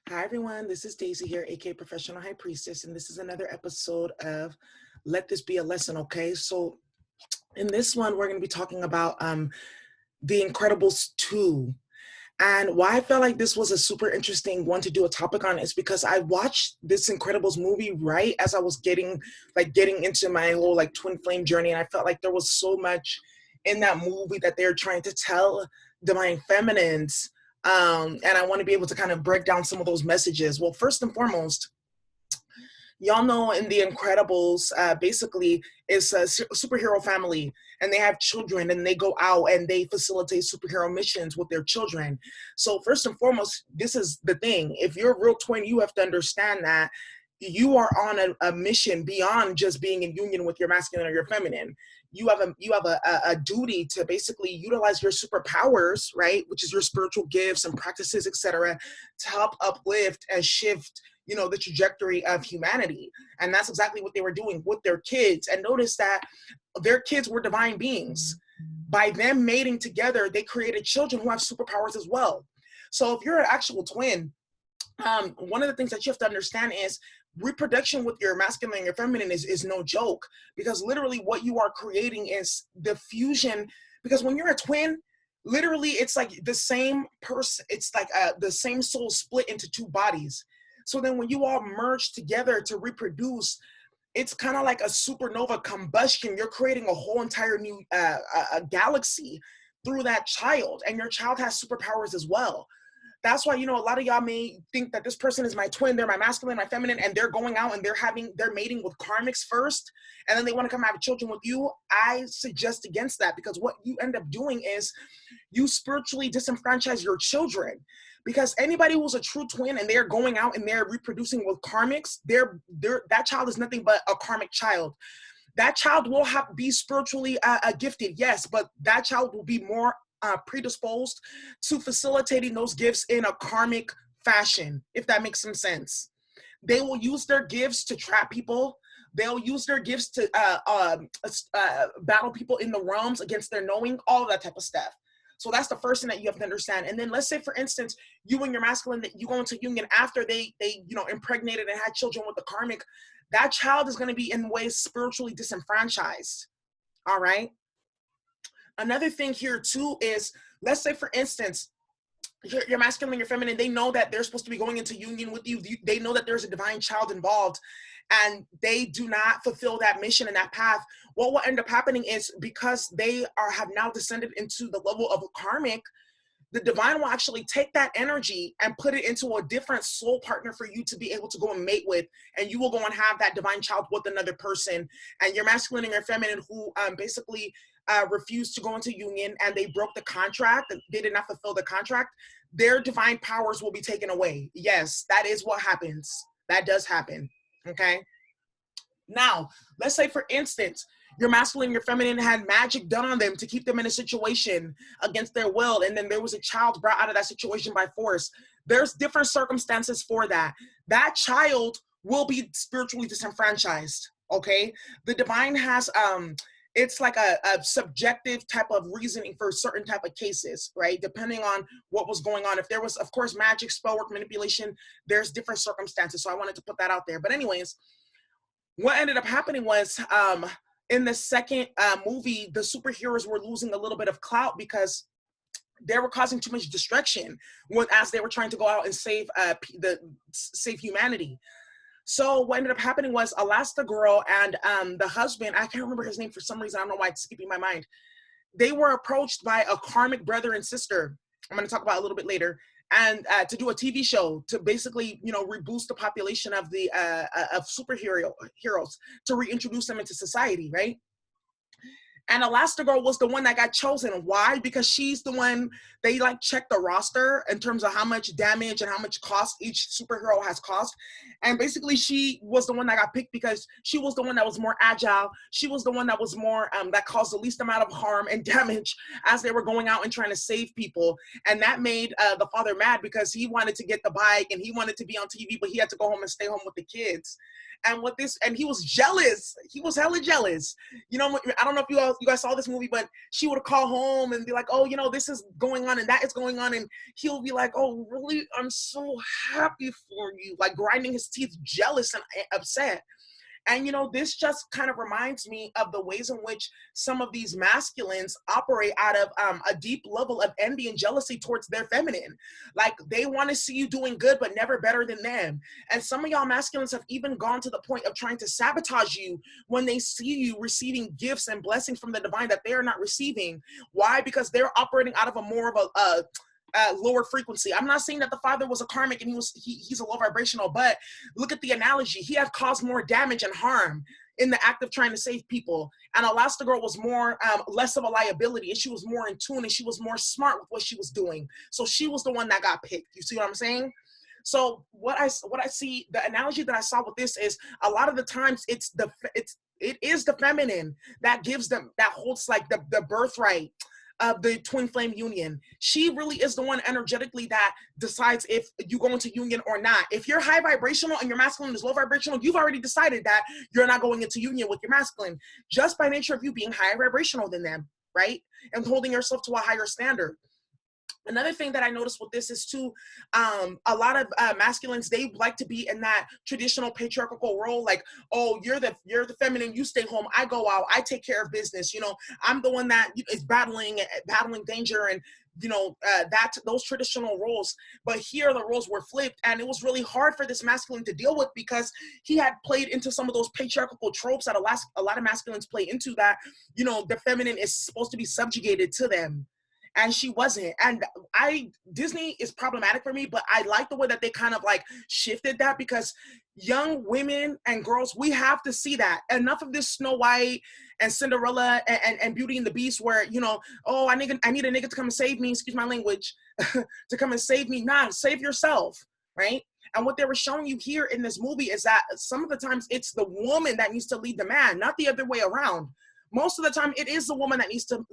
Hi everyone, this is Daisy here, aka Professional High Priestess, and this is another episode of Let This Be a Lesson, okay? So in this one, we're going to be talking about The Incredibles 2. And why I felt like this was a super interesting one to do a topic on is because I watched this Incredibles movie right as I was getting into my whole twin flame journey, and I felt like there was so much in that movie that they're trying to tell divine feminines. And I want to be able to kind of break down some of those messages. Well, first and foremost, y'all know in The Incredibles, basically, it's a superhero family, and they have children, and they go out and they facilitate superhero missions with their children. So first and foremost, this is the thing. If you're a real twin, you have to understand that you are on a mission beyond just being in union with your masculine or your feminine. You have a duty to basically utilize your superpowers, right, which is your spiritual gifts and practices, etc., to help uplift and shift the trajectory of humanity. And that's exactly what they were doing with their kids. And notice that their kids were divine beings. By them mating together, they created children who have superpowers as well. So if you're an actual twin, one of the things that you have to understand is reproduction with your masculine and your feminine is no joke, because literally what you are creating is the fusion. Because when you're a twin, literally it's like the same person. It's like the same soul split into two bodies. So then when you all merge together to reproduce, it's kind of like a supernova combustion. You're creating a whole entire new a galaxy through that child, and your child has superpowers as well. That's why, a lot of y'all may think that this person is my twin, they're my masculine, my feminine, and they're going out and they're mating with karmics first, and then they want to come have children with you. I suggest against that, because what you end up doing is you spiritually disenfranchise your children. Because anybody who's a true twin and they're going out and they're reproducing with karmics, that child is nothing but a karmic child. That child will be spiritually gifted, yes, but that child will be more predisposed to facilitating those gifts in a karmic fashion, if that makes some sense. They will use their gifts to trap people. They'll use their gifts to battle people in the realms against their knowing, all that type of stuff. So that's the first thing that you have to understand. And then let's say, for instance, you and your masculine, that you go into union after they impregnated and had children with the karmic, that child is going to be in ways spiritually disenfranchised. All right. Another thing here too is, let's say, for instance, your masculine and your feminine, they know that they're supposed to be going into union with you. They know that there's a divine child involved, and they do not fulfill that mission and that path. What will end up happening is, because they have now descended into the level of a karmic, the divine will actually take that energy and put it into a different soul partner for you to be able to go and mate with, and you will go and have that divine child with another person. And your masculine and your feminine, who basically refused to go into union and they broke the contract, they did not fulfill the contract, their divine powers will be taken away. Yes, that is what happens. That does happen. Okay. Now, let's say, for instance, your masculine and your feminine had magic done on them to keep them in a situation against their will, and then there was a child brought out of that situation by force. There's different circumstances for that. That child will be spiritually disenfranchised. Okay. The divine has it's like a subjective type of reasoning for certain type of cases, right? Depending on what was going on. If there was, of course, magic, spell work, manipulation, there's different circumstances. So I wanted to put that out there. But anyways, what ended up happening was, in the second movie, the superheroes were losing a little bit of clout because they were causing too much distraction as they were trying to go out and save humanity. So what ended up happening was Elastigirl and the husband, I can't remember his name for some reason, I don't know why it's skipping my mind. They were approached by a karmic brother and sister, I'm going to talk about a little bit later, and to do a TV show to basically, reboost the population of the of heroes, to reintroduce them into society, right? And Elastigirl was the one that got chosen. Why? Because she's the one, they check the roster in terms of how much damage and how much cost each superhero has cost. And basically she was the one that got picked because she was the one that was more agile. She was the one that was more, that caused the least amount of harm and damage as they were going out and trying to save people. And that made the father mad, because he wanted to get the bike and he wanted to be on TV, but he had to go home and stay home with the kids. And he was jealous. He was hella jealous. I don't know if you all you guys saw this movie, but she would call home and be like, oh, you know, this is going on and that is going on. And he'll be like, oh, really? I'm so happy for you. Like grinding his teeth, jealous and upset. And, you know, this just kind of reminds me of the ways in which some of these masculines operate out of a deep level of envy and jealousy towards their feminine. Like they want to see you doing good, but never better than them. And some of y'all masculines have even gone to the point of trying to sabotage you when they see you receiving gifts and blessings from the divine that they are not receiving. Why? Because they're operating out of a more of a lower frequency. I'm not saying that the father was a karmic and he's a low vibrational, but look at the analogy. He had caused more damage and harm in the act of trying to save people. And Elastigirl was more less of a liability, and she was more in tune, and she was more smart with what she was doing. So she was the one that got picked. You see what I'm saying? So what I see, the analogy that I saw with this is a lot of the times it is the feminine that gives them, that holds like the birthright of the twin flame union. She really is the one energetically that decides if you go into union or not. If you're high vibrational and your masculine is low vibrational, you've already decided that you're not going into union with your masculine, just by nature of you being higher vibrational than them, right? And holding yourself to a higher standard. Another thing that I noticed with this is too, a lot of masculines, they like to be in that traditional patriarchal role, like, oh, you're the feminine, you stay home, I go out, I take care of business, you know, I'm the one that is battling danger, and you know, those traditional roles. But here the roles were flipped, and it was really hard for this masculine to deal with, because he had played into some of those patriarchal tropes that a lot of masculines play into, that, you know, the feminine is supposed to be subjugated to them. And she wasn't. And Disney is problematic for me, but I like the way that they kind of like shifted that, because young women and girls, we have to see that. Enough of this Snow White and Cinderella and Beauty and the Beast, where, you know, oh, I need a nigga to come and save me, excuse my language, to come and save me. Nah, save yourself, right? And what they were showing you here in this movie is that some of the times it's the woman that needs to lead the man, not the other way around. Most of the time, it is the woman that needs to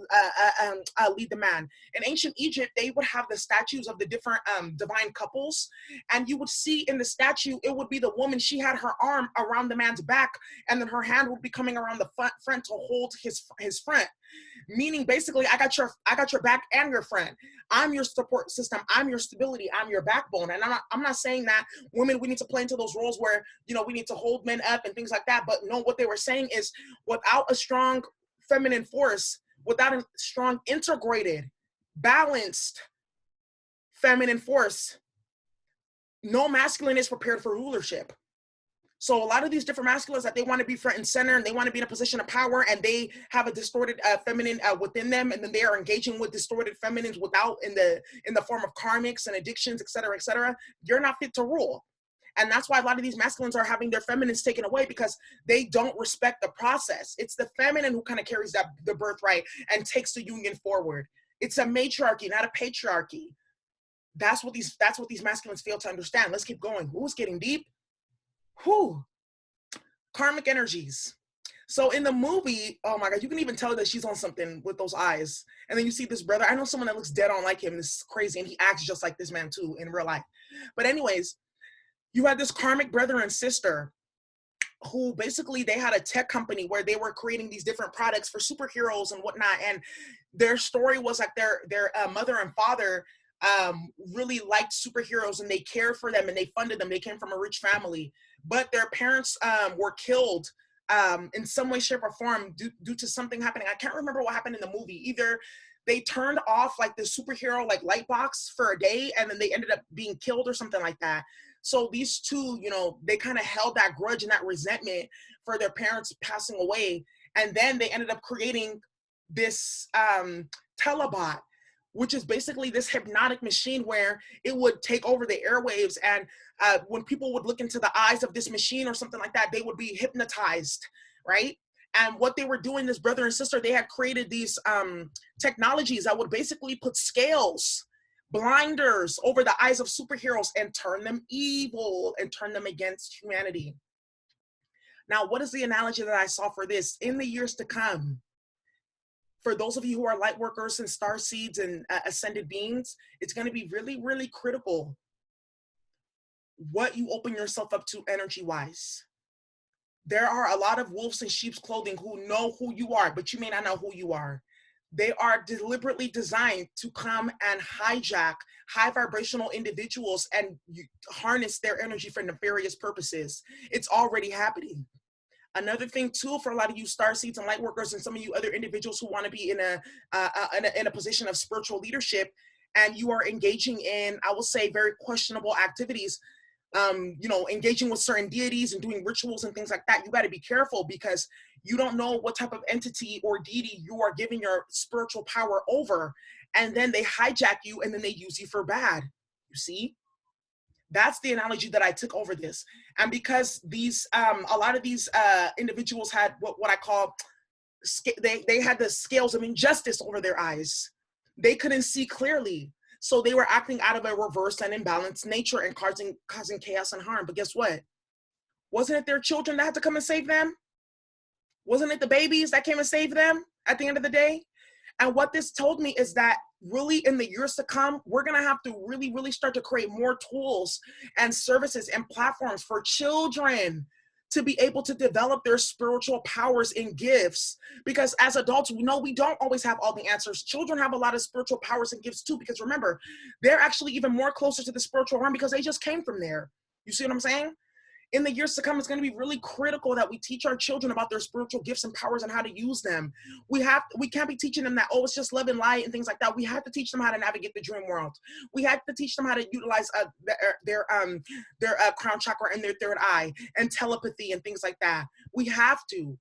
lead the man. In ancient Egypt, they would have the statues of the different divine couples, and you would see in the statue, it would be the woman. She had her arm around the man's back, and then her hand would be coming around the front to hold his front. Meaning, basically, I got your back and your front. I'm your support system. I'm your stability. I'm your backbone. And I'm not saying that women, we need to play into those roles where, you know, we need to hold men up and things like that. But no, what they were saying is, without a strong feminine force, without a strong, integrated, balanced feminine force, no masculine is prepared for rulership. So a lot of these different masculines that they want to be front and center, and they want to be in a position of power, and they have a distorted feminine within them, and then they are engaging with distorted feminines without in the form of karmics and addictions, et cetera, et cetera. You're not fit to rule. And that's why a lot of these masculines are having their feminines taken away, because they don't respect the process. It's the feminine who kind of carries the birthright and takes the union forward. It's a matriarchy, not a patriarchy. That's what these masculines fail to understand. Let's keep going. Who's getting deep? Whew. Karmic energies. So in the movie, oh my God, you can even tell that she's on something with those eyes. And then you see this brother. I know someone that looks dead on like him. This is crazy. And he acts just like this man too in real life. But anyways, you had this karmic brother and sister who basically, they had a tech company where they were creating these different products for superheroes and whatnot. And their story was like their mother and father really liked superheroes, and they cared for them and they funded them. They came from a rich family, but their parents were killed in some way, shape, or form due to something happening. I can't remember what happened in the movie. Either they turned off like the superhero like light box for a day, and then they ended up being killed or something like that. So these two, you know, they kind of held that grudge and that resentment for their parents passing away. And then they ended up creating this telebot, which is basically this hypnotic machine where it would take over the airwaves. And when people would look into the eyes of this machine or something like that, they would be hypnotized, right? And what they were doing, this brother and sister, they had created these technologies that would basically put scales, blinders over the eyes of superheroes and turn them evil and turn them against humanity. Now, what is the analogy that I saw for this? In the years to come, for those of you who are light workers and star seeds and ascended beings, it's going to be really, really critical what you open yourself up to energy-wise. There are a lot of wolves in sheep's clothing who know who you are, but you may not know who you are. They are deliberately designed to come and hijack high vibrational individuals and harness their energy for nefarious purposes. It's already happening. Another thing too, for a lot of you star seeds and light workers and some of you other individuals who want to be in a position of spiritual leadership, and you are engaging in, I will say, very questionable activities, you know, engaging with certain deities and doing rituals and things like that, you got to be careful, because you don't know what type of entity or deity you are giving your spiritual power over, and then they hijack you and then they use you for bad. You see? That's the analogy that I took over this. And because these, a lot of these individuals had what I call, they had the scales of injustice over their eyes. They couldn't see clearly. So they were acting out of a reversed and imbalanced nature and causing chaos and harm. But guess what? Wasn't it their children that had to come and save them? Wasn't it the babies that came and saved them at the end of the day? And what this told me is that really in the years to come, we're going to have to really, really start to create more tools and services and platforms for children to be able to develop their spiritual powers and gifts. Because as adults, we know we don't always have all the answers. Children have a lot of spiritual powers and gifts too, because remember, they're actually even more closer to the spiritual realm because they just came from there. You see what I'm saying? In the years to come, it's going to be really critical that we teach our children about their spiritual gifts and powers and how to use them. We can't be teaching them that, oh, it's just love and light and things like that. We have to teach them how to navigate the dream world. We have to teach them how to utilize their crown chakra and their third eye and telepathy and things like that. We have to.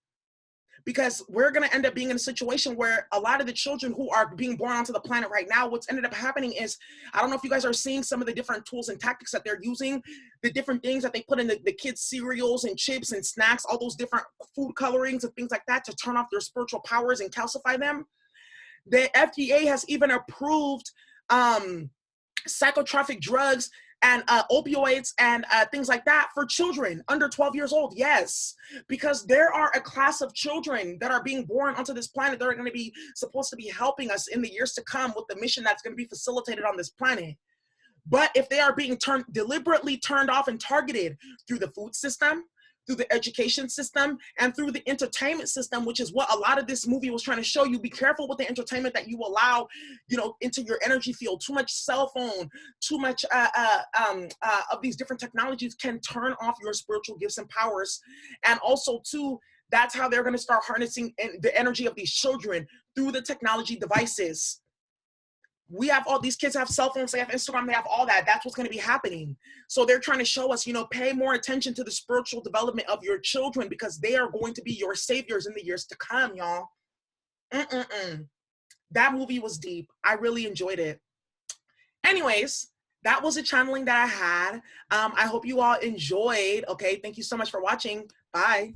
Because we're going to end up being in a situation where a lot of the children who are being born onto the planet right now, what's ended up happening is, I don't know if you guys are seeing some of the different tools and tactics that they're using, the different things that they put in the kids' cereals and chips and snacks, all those different food colorings and things like that to turn off their spiritual powers and calcify them. The FDA has even approved psychotropic drugs and opioids and things like that for children under 12 years old. Yes, because there are a class of children that are being born onto this planet that are going to be supposed to be helping us in the years to come with the mission that's going to be facilitated on this planet. But if they are being deliberately turned off and targeted through the food system, through the education system, and through the entertainment system, which is what a lot of this movie was trying to show you. Be careful with the entertainment that you allow, you know, into your energy field. Too much cell phone, too much of these different technologies can turn off your spiritual gifts and powers. And also, too, that's how they're going to start harnessing the energy of these children through the technology devices. We have all these kids have cell phones, they have Instagram, they have all that. That's what's going to be happening. So they're trying to show us, you know, pay more attention to the spiritual development of your children, because they are going to be your saviors in the years to come, y'all. That movie was deep. I really enjoyed it. Anyways, that was a channeling that I had. I hope you all enjoyed. Okay, thank you so much for watching. Bye.